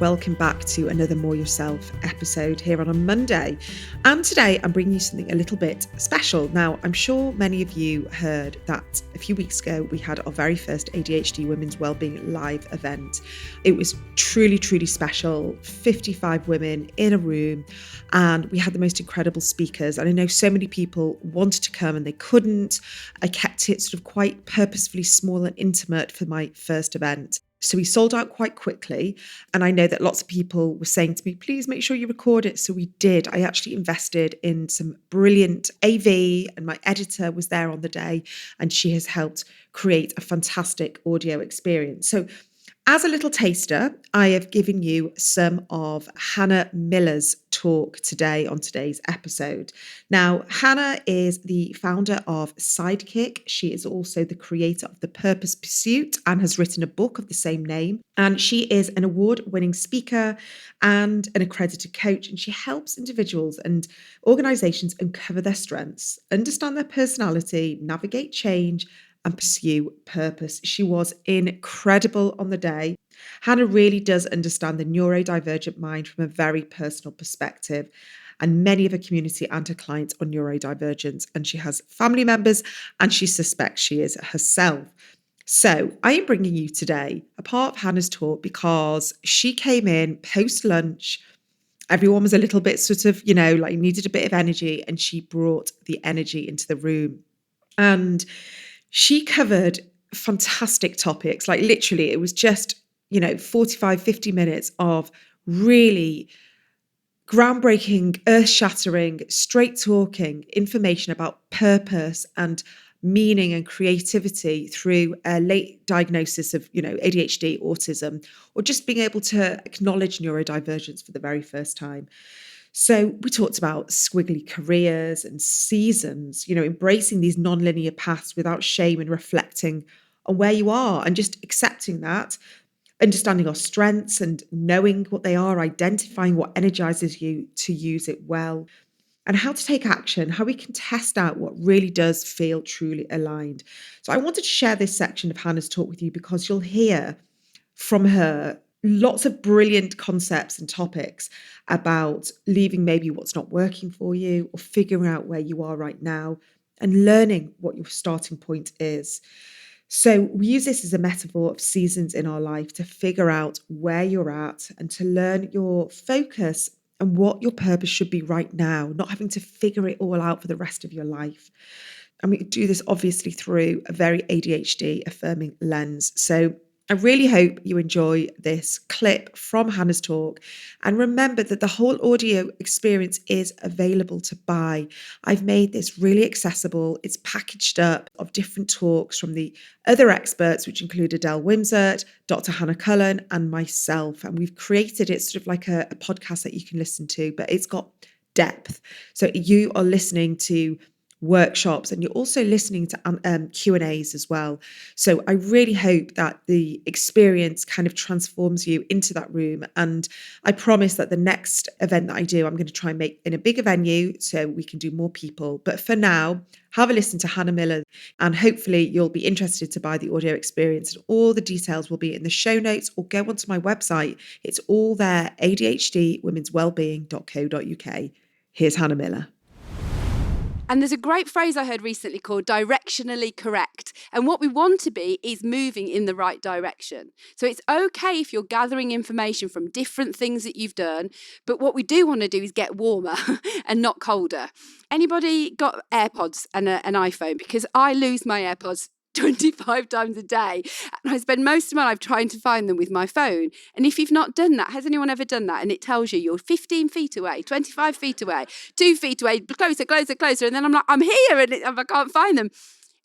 Welcome back to another More Yourself episode here on a Monday. And today I'm bringing you something a little bit special. Now, I'm sure many of you heard that a few weeks ago we had our very first ADHD Women's Wellbeing live event. It was truly, truly special. 55 women in a room, and we had the most incredible speakers. And I know so many people wanted to come and they couldn't. I kept it sort of quite purposefully small and intimate for my first event. So we sold out quite quickly. And I know that lots of people were saying to me, please make sure you record it. So we did. I actually invested in some brilliant AV, and my editor was there on the day, and she has helped create a fantastic audio experience. So as a little taster, I have given you some of Hannah Miller's talk today on today's episode. Now, Hannah is the founder of Sidekick. She is also the creator of The Purpose Pursuit and has written a book of the same name. And she is an award-winning speaker and an accredited coach. And she helps individuals and organizations uncover their strengths, understand their personality, navigate change, and pursue purpose. She was incredible on the day. Hannah really does understand the neurodivergent mind from a very personal perspective. And many of her community and her clients are neurodivergent. And she has family members, and she suspects she is herself. So I am bringing you today a part of Hannah's talk because she came in post-lunch. Everyone was a little bit sort of, needed a bit of energy, and she brought the energy into the room. And she covered fantastic topics. Like literally, it was just, 45, 50 minutes of really groundbreaking, earth-shattering, straight-talking information about purpose and meaning and creativity through a late diagnosis of, ADHD, autism, or just being able to acknowledge neurodivergence for the very first time. So we talked about squiggly careers and seasons, embracing these non-linear paths without shame and reflecting on where you are and just accepting that, understanding our strengths and knowing what they are, identifying what energizes you to use it well, and how to take action, how we can test out what really does feel truly aligned. So I wanted to share this section of Hannah's talk with you because you'll hear from her lots of brilliant concepts and topics about leaving maybe what's not working for you or figuring out where you are right now and learning what your starting point is. So we use this as a metaphor of seasons in our life to figure out where you're at and to learn your focus and what your purpose should be right now, not having to figure it all out for the rest of your life. And we do this obviously through a very ADHD affirming lens. So I really hope you enjoy this clip from Hannah's talk. And remember that the whole audio experience is available to buy. I've made this really accessible. It's packaged up of different talks from the other experts, which include Adele Wimsert, Dr. Hannah Cullen, and myself. And we've created it sort of like a podcast that you can listen to, but it's got depth. So you are listening to workshops and you're also listening to Q&As as well. So I really hope that the experience kind of transforms you into that room. And I promise that the next event that I do, I'm going to try and make in a bigger venue so we can do more people. But for now, have a listen to Hannah Miller, and hopefully you'll be interested to buy the audio experience. And all the details will be in the show notes, or go onto my website. It's all there, ADHDwomenswellbeing.co.uk. Here's Hannah Miller. And there's a great phrase I heard recently called directionally correct. And what we want to be is moving in the right direction. So it's okay if you're gathering information from different things that you've done, but what we do want to do is get warmer and not colder. Anybody got AirPods and an iPhone? Because I lose my AirPods 25 times a day, and I spend most of my life trying to find them with my phone. And if you've not done that, has anyone ever done that? And it tells you you're 15 feet away, 25 feet away, 2 feet away, closer, closer, closer, and then I'm like, I'm here, and I can't find them.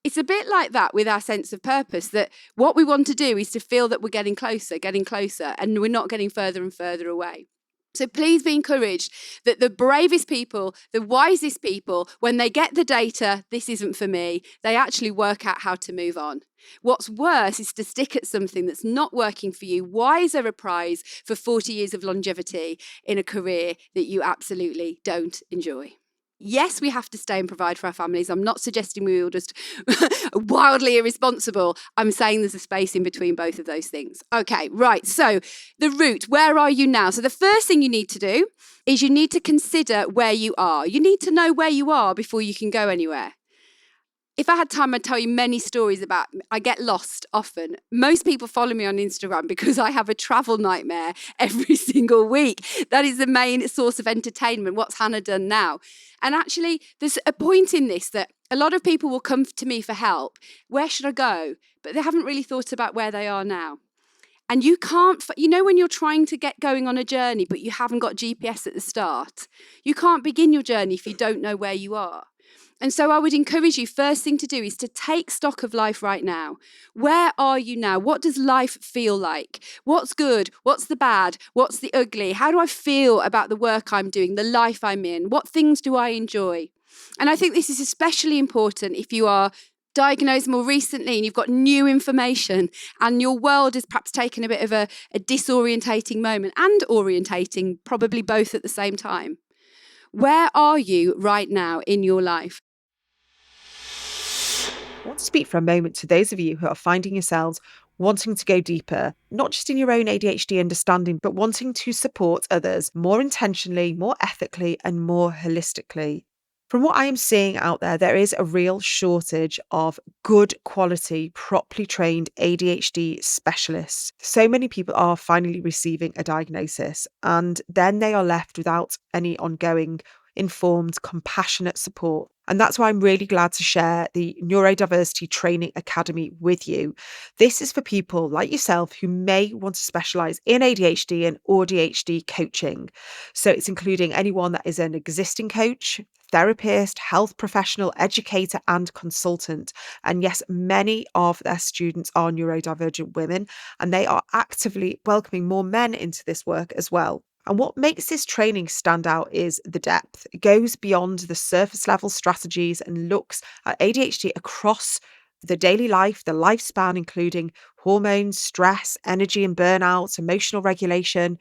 It's a bit like that with our sense of purpose, that what we want to do is to feel that we're getting closer, and we're not getting further and further away. So please be encouraged that the bravest people, the wisest people, when they get the data, this isn't for me, they actually work out how to move on. What's worse is to stick at something that's not working for you. Why is there a prize for 40 years of longevity in a career that you absolutely don't enjoy? Yes, we have to stay and provide for our families. I'm not suggesting we all just wildly irresponsible. I'm saying there's a space in between both of those things. Okay, right. So the route, where are you now? So the first thing you need to do is you need to consider where you are. You need to know where you are before you can go anywhere. If I had time, I'd tell you many stories about, I get lost often. Most people follow me on Instagram because I have a travel nightmare every single week. That is the main source of entertainment. What's Hannah done now? And actually, there's a point in this that a lot of people will come to me for help. Where should I go? But they haven't really thought about where they are now. And you can't, when you're trying to get going on a journey, but you haven't got GPS at the start, you can't begin your journey if you don't know where you are. And so I would encourage you, first thing to do is to take stock of life right now. Where are you now? What does life feel like? What's good? What's the bad? What's the ugly? How do I feel about the work I'm doing, the life I'm in? What things do I enjoy? And I think this is especially important if you are diagnosed more recently and you've got new information and your world has perhaps taken a bit of a disorientating moment and orientating, probably both at the same time. Where are you right now in your life? I want to speak for a moment to those of you who are finding yourselves wanting to go deeper, not just in your own ADHD understanding, but wanting to support others more intentionally, more ethically, and more holistically. From what I am seeing out there, there is a real shortage of good quality, properly trained ADHD specialists. So many people are finally receiving a diagnosis, and then they are left without any ongoing, informed, compassionate support. And that's why I'm really glad to share the Neurodiversity Training Academy with you. This is for people like yourself who may want to specialise in ADHD and ADHD coaching. So it's including anyone that is an existing coach, therapist, health professional, educator, and consultant. And yes, many of their students are neurodivergent women, and they are actively welcoming more men into this work as well. And what makes this training stand out is the depth. It goes beyond the surface level strategies and looks at ADHD across the daily life, the lifespan, including hormones, stress, energy and burnout, emotional regulation,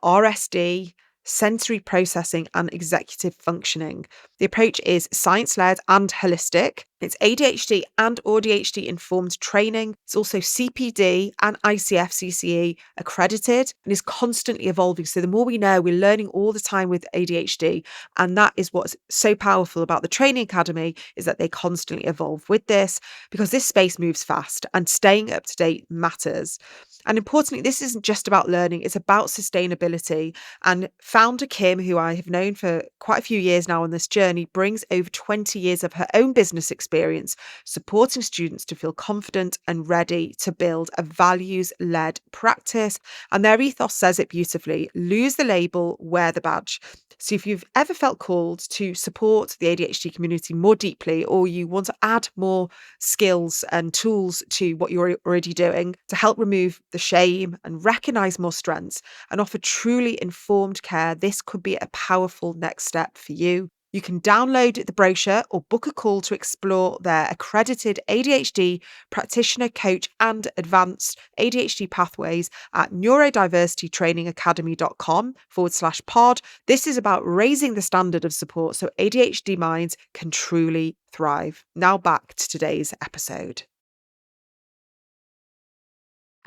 RSD, sensory processing, and executive functioning. The approach is science-led and holistic. It's ADHD and ADHD informed training. It's also CPD and ICF CCE accredited and is constantly evolving. So the more we know, we're learning all the time with ADHD. And that is what's so powerful about the Training Academy, is that they constantly evolve with this, because this space moves fast and staying up to date matters. And importantly, this isn't just about learning, it's about sustainability. And founder Kim, who I have known for quite a few years now on this journey, brings over 20 years of her own business experience supporting students to feel confident and ready to build a values-led practice. And their ethos says it beautifully: lose the label, wear the badge. So if you've ever felt called to support the ADHD community more deeply, or you want to add more skills and tools to what you're already doing to help remove the shame and recognize more strengths and offer truly informed care, this could be a powerful next step for you. You can download the brochure or book a call to explore their accredited ADHD practitioner, coach, and advanced ADHD pathways at neurodiversitytrainingacademy.com/pod. This is about raising the standard of support so ADHD minds can truly thrive. Now back to today's episode.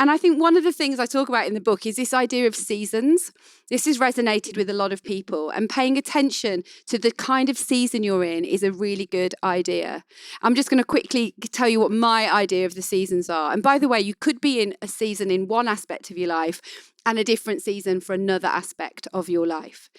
And I think one of the things I talk about in the book is this idea of seasons. This has resonated with a lot of people, and paying attention to the kind of season you're in is a really good idea. I'm just going to quickly tell you what my idea of the seasons are. And by the way, you could be in a season in one aspect of your life and a different season for another aspect of your life.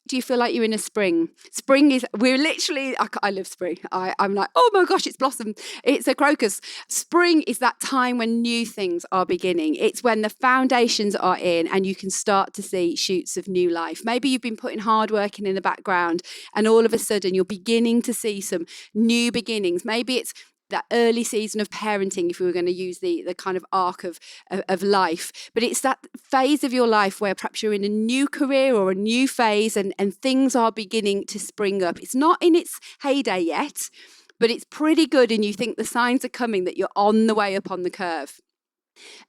Do you feel like you're in a spring? Spring is, we're literally, I love spring. I'm like, oh my gosh, it's blossom. It's a crocus. Spring is that time when new things are beginning. It's when the foundations are in and you can start to see shoots of new life. Maybe you've been putting hard work in the background and all of a sudden you're beginning to see some new beginnings. Maybe it's that early season of parenting, if we were going to use the kind of arc of life. But it's that phase of your life where perhaps you're in a new career or a new phase and things are beginning to spring up. It's not in its heyday yet, but it's pretty good and you think the signs are coming that you're on the way up on the curve.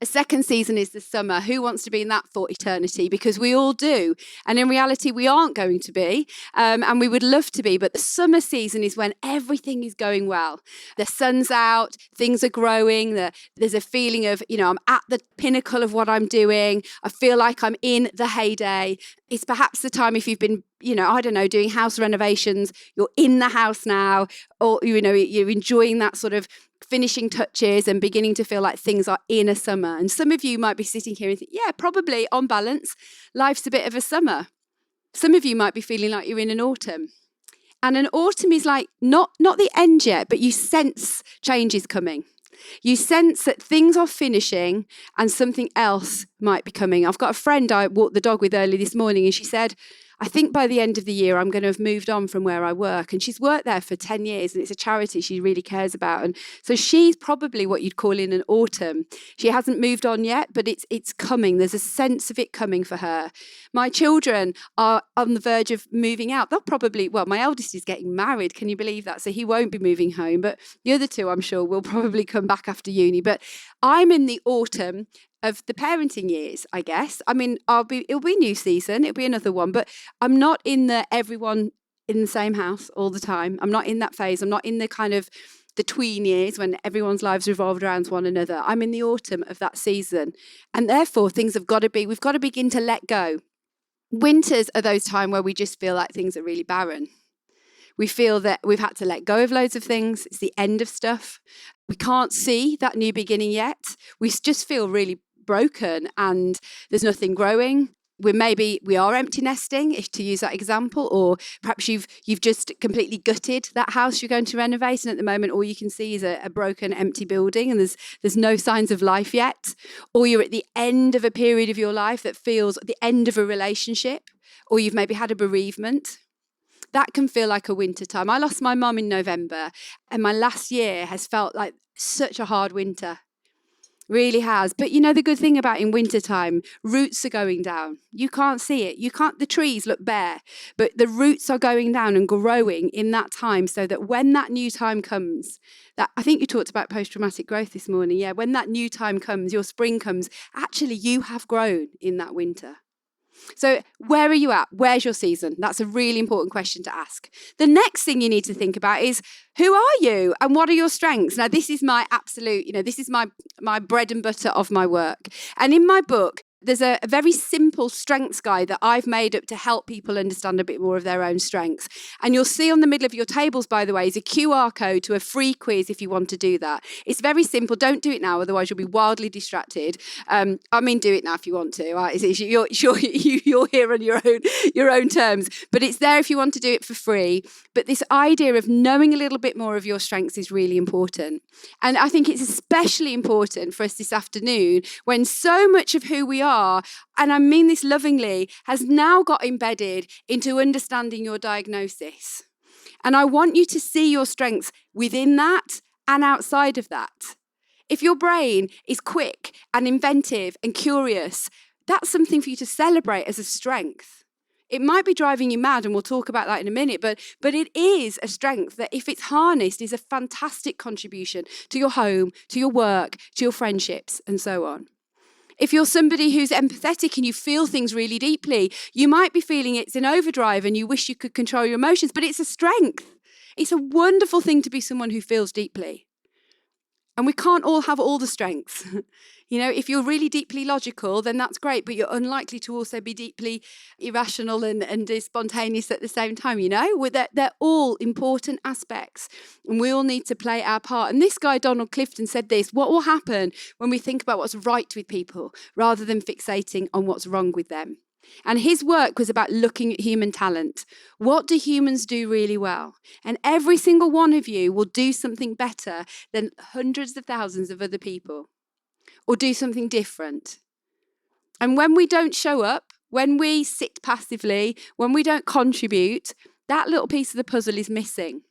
A second season is the summer. Who wants to be in that for eternity? Because we all do. And in reality, we aren't going to be. And we would love to be. But the summer season is when everything is going well. The sun's out, things are growing. There's a feeling of, I'm at the pinnacle of what I'm doing. I feel like I'm in the heyday. It's perhaps the time if you've been, doing house renovations, you're in the house now, or, you're enjoying that sort of finishing touches and beginning to feel like things are in a summer. And some of you might be sitting here and think, yeah, probably on balance, life's a bit of a summer. Some of you might be feeling like you're in an autumn. And an autumn is like not the end yet, but you sense change is coming. You sense that things are finishing and something else might be coming. I've got a friend I walked the dog with early this morning, and she said, I think by the end of the year, I'm going to have moved on from where I work. And she's worked there for 10 years, and it's a charity she really cares about. And so she's probably what you'd call in an autumn. She hasn't moved on yet, but it's coming. There's a sense of it coming for her. My children are on the verge of moving out. They'll probably, my eldest is getting married. Can you believe that? So he won't be moving home. But the other two, I'm sure, will probably come back after uni. But I'm in the autumn of the parenting years, I guess. I mean, it'll be a new season, it'll be another one, but I'm not in the everyone in the same house all the time. I'm not in that phase. I'm not in the kind of the tween years when everyone's lives revolved around one another. I'm in the autumn of that season. And therefore, we've got to begin to let go. Winters are those times where we just feel like things are really barren. We feel that we've had to let go of loads of things. It's the end of stuff. We can't see that new beginning yet. We just feel really broken and there's nothing growing. We are empty nesting, if to use that example, or perhaps you've just completely gutted that house you're going to renovate, and at the moment all you can see is a broken, empty building, and there's no signs of life yet. Or you're at the end of a period of your life that feels the end of a relationship, or you've maybe had a bereavement. That can feel like a winter time. I lost my mum in November, and my last year has felt like such a hard winter. Really has. But the good thing about in wintertime, roots are going down. You can't see it. The trees look bare, but the roots are going down and growing in that time so that when that new time comes, that I think you talked about post-traumatic growth this morning. Yeah, when that new time comes, your spring comes, actually you have grown in that winter. So where are you at? Where's your season? That's a really important question to ask. The next thing you need to think about is, who are you and what are your strengths? Now, this is my absolute, this is my bread and butter of my work. And in my book, there's a very simple strengths guide that I've made up to help people understand a bit more of their own strengths. And you'll see on the middle of your tables, by the way, is a QR code to a free quiz if you want to do that. It's very simple. Don't do it now, otherwise you'll be wildly distracted. Do it now if you want to. You're here on your own terms. But it's there if you want to do it for free. But this idea of knowing a little bit more of your strengths is really important. And I think it's especially important for us this afternoon when so much of who we are, and I mean this lovingly, has now got embedded into understanding your diagnosis. And I want you to see your strengths within that and outside of that. If your brain is quick and inventive and curious, that's something for you to celebrate as a strength. It might be driving you mad, and we'll talk about that in a minute, but it is a strength that, if it's harnessed, is a fantastic contribution to your home, to your work, to your friendships, and so on. If you're somebody who's empathetic and you feel things really deeply, you might be feeling it's in overdrive and you wish you could control your emotions, but it's a strength. It's a wonderful thing to be someone who feels deeply. And we can't all have all the strengths. If you're really deeply logical, then that's great, but you're unlikely to also be deeply irrational and spontaneous at the same time, They're all important aspects, and we all need to play our part. And this guy, Donald Clifton, said this: what will happen when we think about what's right with people rather than fixating on what's wrong with them? And his work was about looking at human talent. What do humans do really well? And every single one of you will do something better than hundreds of thousands of other people, or do something different. And when we don't show up, when we sit passively, when we don't contribute, that little piece of the puzzle is missing.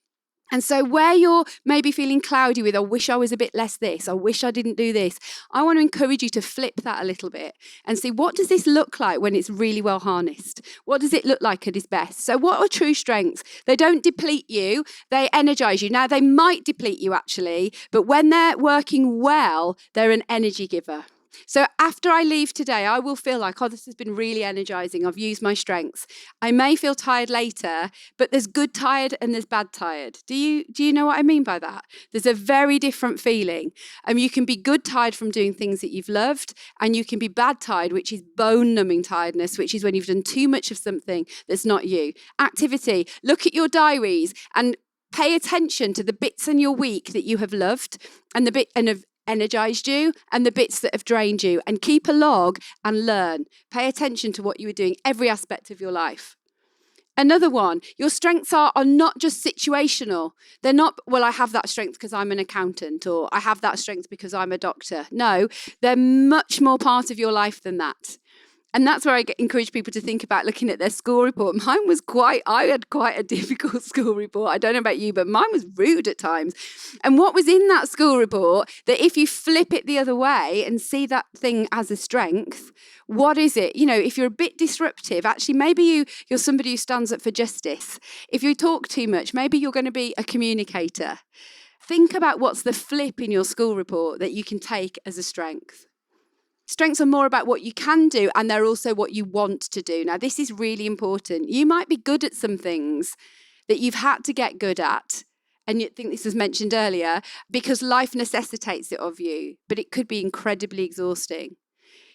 And so where you're maybe feeling cloudy with, I wish I was a bit less this, I wish I didn't do this, I want to encourage you to flip that a little bit and see, what does this look like when it's really well harnessed? What does it look like at its best? So what are true strengths? They don't deplete you, they energize you. Now, they might deplete you actually, but when they're working well, they're an energy giver. So after I leave today, I will feel like, oh, this has been really energizing. I've used my strengths. I may feel tired later, but there's good tired and there's bad tired. Do you know what I mean by that? There's a very different feeling. You can be good tired from doing things that you've loved, and you can be bad tired, which is bone-numbing tiredness, which is when you've done too much of something that's not you. Activity. Look at your diaries and pay attention to the bits in your week that you have loved and the bit and have energized you and the bits that have drained you, and keep a log and learn. Pay attention to what you were doing, every aspect of your life. Another one, your strengths are not just situational. They're not, well, I have that strength because I'm an accountant, or I have that strength because I'm a doctor. No, they're much more part of your life than that. And that's where I encourage people to think about looking at their school report. I had quite a difficult school report. I don't know about you, but mine was rude at times. And what was in that school report, that if you flip it the other way and see that thing as a strength, what is it? If you're a bit disruptive, actually, maybe you're somebody who stands up for justice. If you talk too much, maybe you're going to be a communicator. Think about what's the flip in your school report that you can take as a strength. Strengths are more about what you can do, and they're also what you want to do. Now, this is really important. You might be good at some things that you've had to get good at, and you think this was mentioned earlier, because life necessitates it of you, but it could be incredibly exhausting.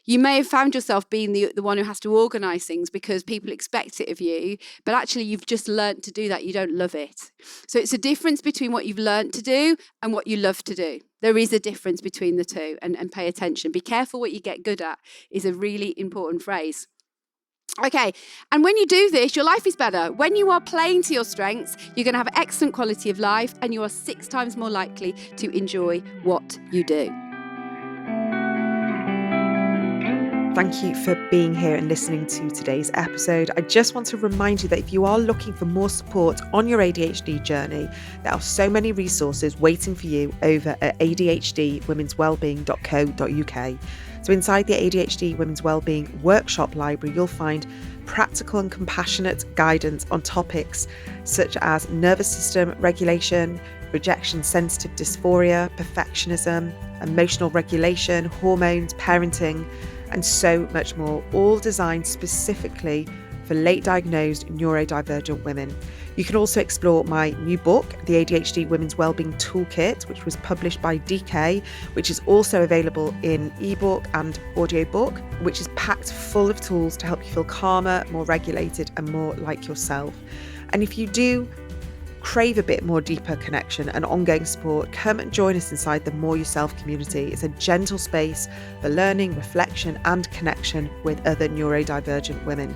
You may have found yourself being the one who has to organise things because people expect it of you, but actually you've just learnt to do that. You don't love it. So it's a difference between what you've learnt to do and what you love to do. There is a difference between the two, and pay attention. Be careful what you get good at is a really important phrase. Okay, and when you do this, your life is better. When you are playing to your strengths, you're going to have excellent quality of life, and you are 6 times more likely to enjoy what you do. Thank you for being here and listening to today's episode. I just want to remind you that if you are looking for more support on your ADHD journey, there are so many resources waiting for you over at ADHDwomenswellbeing.co.uk. So inside the ADHD Women's Wellbeing Workshop Library, you'll find practical and compassionate guidance on topics such as nervous system regulation, rejection-sensitive dysphoria, perfectionism, emotional regulation, hormones, parenting, and so much more, all designed specifically for late diagnosed neurodivergent women. You can also explore my new book, The ADHD Women's Wellbeing Toolkit, which was published by DK, which is also available in ebook and audiobook, which is packed full of tools to help you feel calmer, more regulated, and more like yourself. And if you do crave a bit more deeper connection and ongoing support, come and join us inside the More Yourself community. It's a gentle space for learning, reflection, and connection with other neurodivergent women.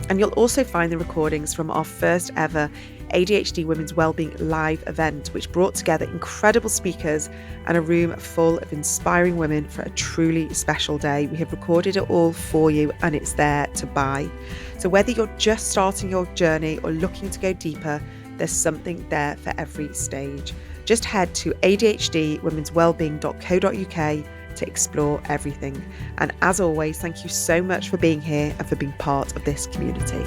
And you'll also find the recordings from our first ever ADHD Women's Wellbeing live event, which brought together incredible speakers and a room full of inspiring women for a truly special day. We have recorded it all for you, and it's there to buy. So whether you're just starting your journey or looking to go deeper, there's something there for every stage. Just head to ADHDwomenswellbeing.co.uk to explore everything. And as always, thank you so much for being here and for being part of this community.